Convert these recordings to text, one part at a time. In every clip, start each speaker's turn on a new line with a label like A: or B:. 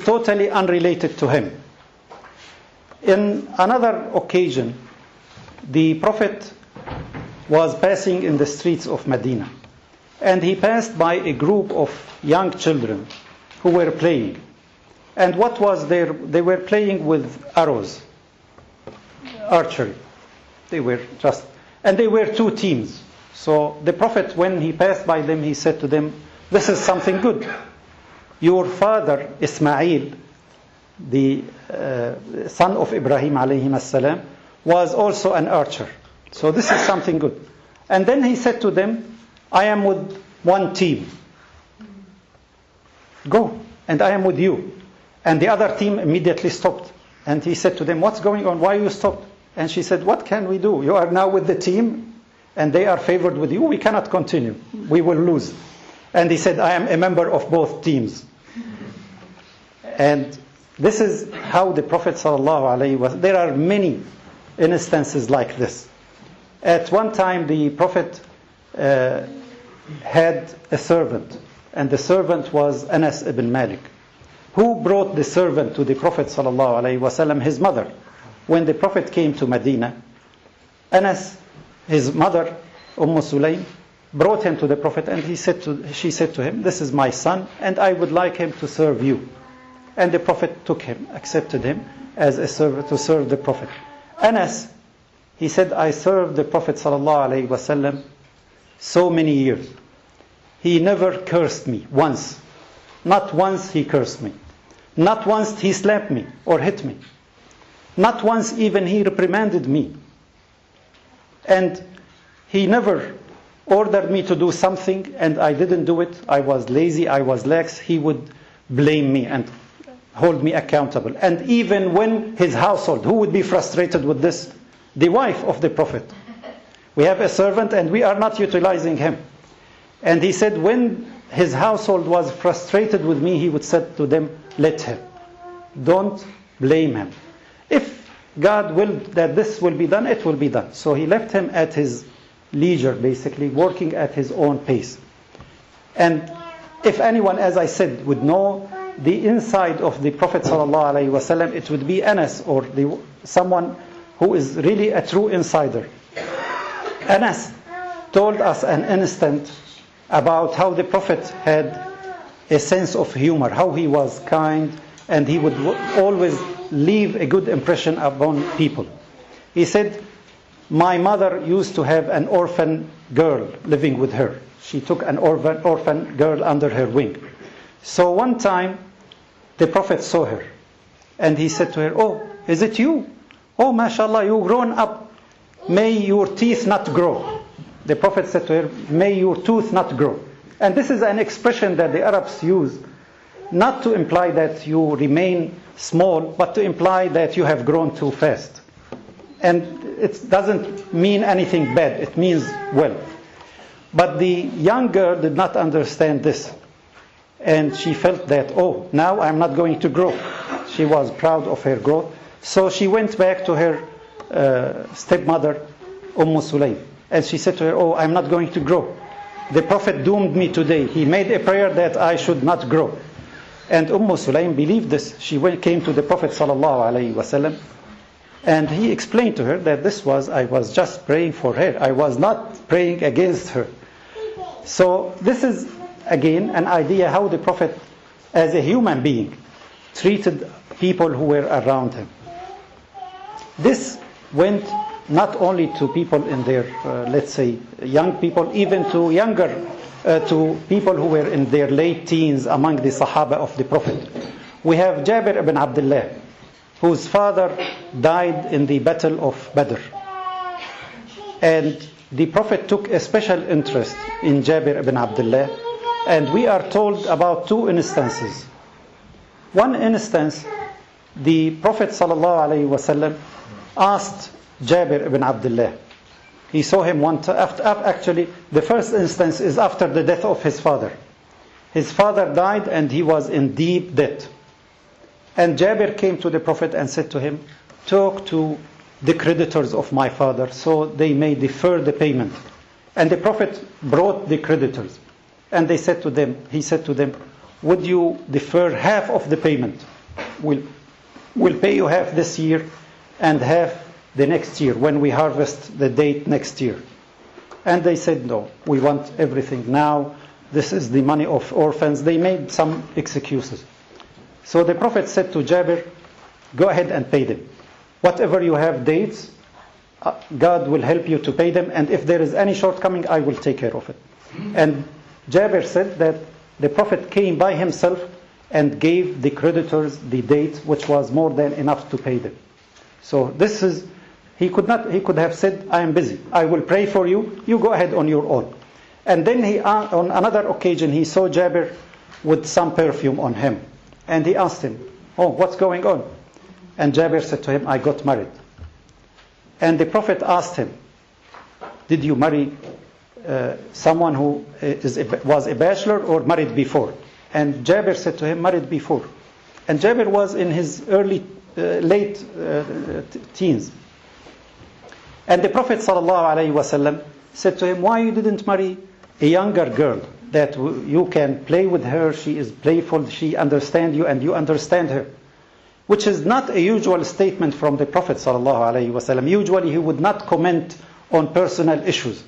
A: totally unrelated to him. In another occasion, the Prophet was passing in the streets of Medina, and he passed by a group of young children who were playing. And what was there? They were playing with arrows, archery. They were two teams. So the Prophet, when he passed by them, he said to them, "This is something good. Your father Ismail, the son of Ibrahim alayhi salam, was also an archer. So this is something good." And then he said to them, "I am with one team. Go, and I am with you." And the other team immediately stopped. And he said to them, "What's going on? Why you stopped?" And she said, "What can we do? You are now with the team, and they are favored with you. We cannot continue. We will lose." And he said, "I am a member of both teams." And this is how the Prophet ﷺ, there are many instances like this. At one time, the Prophet had a servant, and the servant was Anas ibn Malik. Who brought the servant to the Prophet ﷺ? His mother. When the Prophet came to Medina, Anas, his mother, Sulaym, brought him to the Prophet, and she said to him, "This is my son, and I would like him to serve you." And the Prophet took him, accepted him as a servant to serve the Prophet. Anas, he said, "I served the Prophet ﷺ so many years. He never cursed me once. Not once he cursed me. Not once he slapped me or hit me. Not once even he reprimanded me. And he never ordered me to do something and I didn't do it. I was lazy, I was lax. He would blame me and hold me accountable." And even when his household, who would be frustrated with this? The wife of the Prophet. We have a servant and we are not utilizing him. And he said when his household was frustrated with me, he would say to them, "Let him. Don't blame him. If God willed that this will be done, it will be done." So he left him at his leisure, basically, working at his own pace. And if anyone, as I said, would know the inside of the Prophet ﷺ, it would be Anas, or someone who is really a true insider. Anas told us an instant about how the Prophet had a sense of humor, how he was kind, and he would always leave a good impression upon people. He said, "My mother used to have an orphan girl living with her. She took an orphan girl under her wing. So one time, the Prophet saw her, and he said to her, 'Oh, is it you? Oh, mashallah, you've grown up. May your teeth not grow.'" The Prophet said to her, "May your tooth not grow." And this is an expression that the Arabs use, not to imply that you remain small, but to imply that you have grown too fast. And it doesn't mean anything bad, it means well. But the young girl did not understand this. And she felt that, "Oh, now I'm not going to grow." She was proud of her growth. So she went back to her stepmother, Sulaym. And she said to her, "Oh, I'm not going to grow. The Prophet doomed me today. He made a prayer that I should not grow." And Sulaym believed this. She came to the Prophet ﷺ, and he explained to her that I was just praying for her. I was not praying against her. So this is, again, an idea how the Prophet, as a human being, treated people who were around him. This went not only to people in their, let's say, young people, even to to people who were in their late teens among the Sahaba of the Prophet. We have Jabir ibn Abdullah, whose father died in the Battle of Badr. And the Prophet took a special interest in Jabir ibn Abdullah. And we are told about two instances. One instance, the Prophet ﷺ asked Jabir ibn Abdullah. He saw him one time. Actually, the first instance is after the death of his father. His father died and he was in deep debt. And Jabir came to the Prophet and said to him, "Talk to the creditors of my father so they may defer the payment." And the Prophet brought the creditors. And he said to them, would you defer half of the payment? We'll pay you half this year and half the next year when we harvest the date next year. And they said, no, we want everything now. This is the money of orphans. They made some excuses. So the Prophet said to Jabir, go ahead and pay them. Whatever you have dates, God will help you to pay them. And if there is any shortcoming, I will take care of it. And Jabir said that the Prophet came by himself and gave the creditors the date, which was more than enough to pay them. So this is, he could have said, I am busy. I will pray for you. You go ahead on your own. And then on another occasion, he saw Jabir with some perfume on him. And he asked him, oh, what's going on? And Jabir said to him, I got married. And the Prophet asked him, did you marry someone who was a bachelor or married before? And Jabir said to him, married before. And Jabir was in his late teens. And the Prophet ﷺ said to him, why you didn't marry a younger girl that you can play with her, she is playful, she understands you and you understand her? Which is not a usual statement from the Prophet ﷺ. Usually he would not comment on personal issues.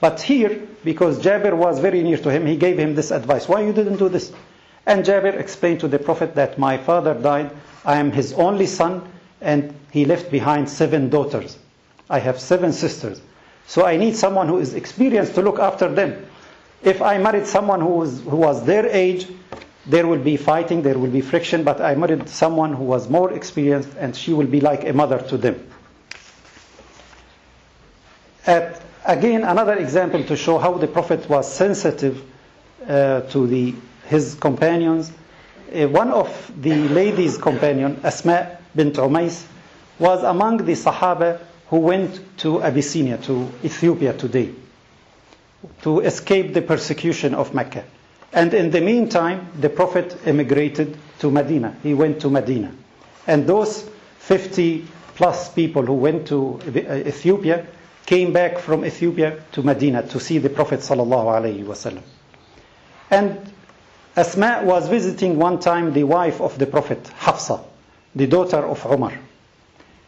A: But here, because Jabir was very near to him, he gave him this advice. Why you didn't do this? And Jabir explained to the Prophet that my father died, I am his only son, and he left behind 7 daughters. I have 7 sisters. So I need someone who is experienced to look after them. If I married someone who was their age, there will be fighting, there will be friction, but I married someone who was more experienced, and she will be like a mother to them. Again, another example to show how the Prophet was sensitive to his companions. One of the ladies' companion, Asma bint Umays, was among the Sahaba who went to Abyssinia, to Ethiopia today, to escape the persecution of Mecca. And in the meantime, the Prophet emigrated to Medina. He went to Medina. And those 50 plus people who went to Ethiopia came back from Ethiopia to Medina to see the Prophet ﷺ. And Asma was visiting one time the wife of the Prophet, Hafsa, the daughter of Umar.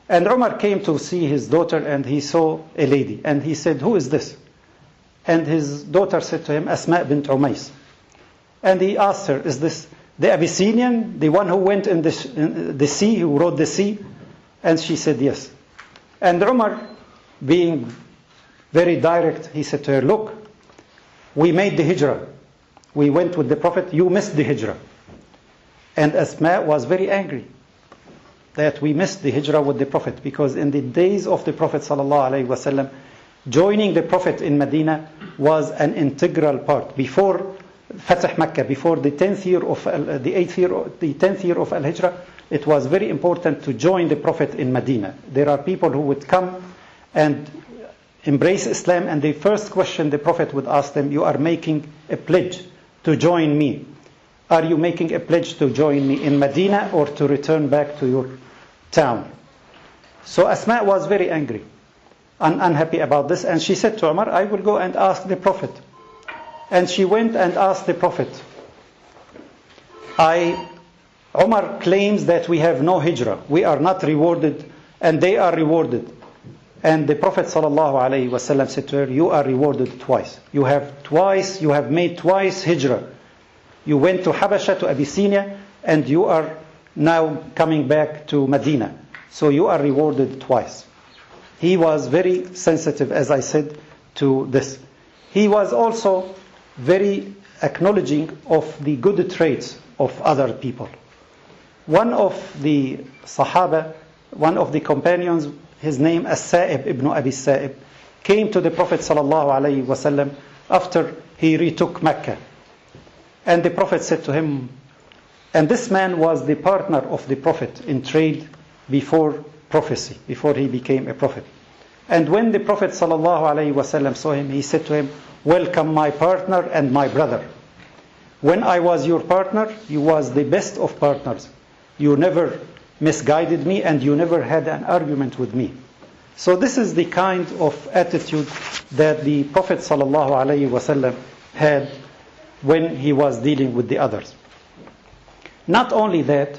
A: And Umar came to see his daughter, and he saw a lady. And he said, who is this? And his daughter said to him, Asma bint Umays. And he asked her, is this the Abyssinian, the one who went in the sea, who rode the sea? And she said, yes. And Umar, being very direct, he said to her, look, we made the hijrah. We went with the Prophet, you missed the hijrah. And Asma was very angry that we missed the hijrah with the Prophet, because in the days of the Prophet ﷺ, joining the Prophet in Medina was an integral part. Before Fatah Makkah, before the 10th year of Al-Hijrah, it was very important to join the Prophet in Medina. There are people who would come and embrace Islam, and the first question the Prophet would ask them, you are making a pledge to join me. Are you making a pledge to join me in Medina or to return back to your town? So Asma was very angry and unhappy about this, and she said to Umar, I will go and ask the Prophet. And she went and asked the Prophet. Umar claims that we have no hijrah. We are not rewarded, and they are rewarded. And the Prophet ﷺ said to her, you are rewarded twice. You have made twice hijrah. You went to Habasha, to Abyssinia, and you are now coming back to Medina. So you are rewarded twice. He was very sensitive, as I said, to this. He was also very acknowledging of the good traits of other people. One of the Sahaba, one of the companions, his name As-Sa'ib ibn Abi Sa'ib, came to the Prophet ﷺ after he retook Mecca. And the Prophet said to him, and this man was the partner of the Prophet in trade before prophecy, before he became a prophet. And when the Prophet ﷺ saw him, he said to him, welcome my partner and my brother. When I was your partner, you was the best of partners. You never misguided me, and you never had an argument with me. So this is the kind of attitude that the Prophet ﷺ had when he was dealing with the others. Not only that,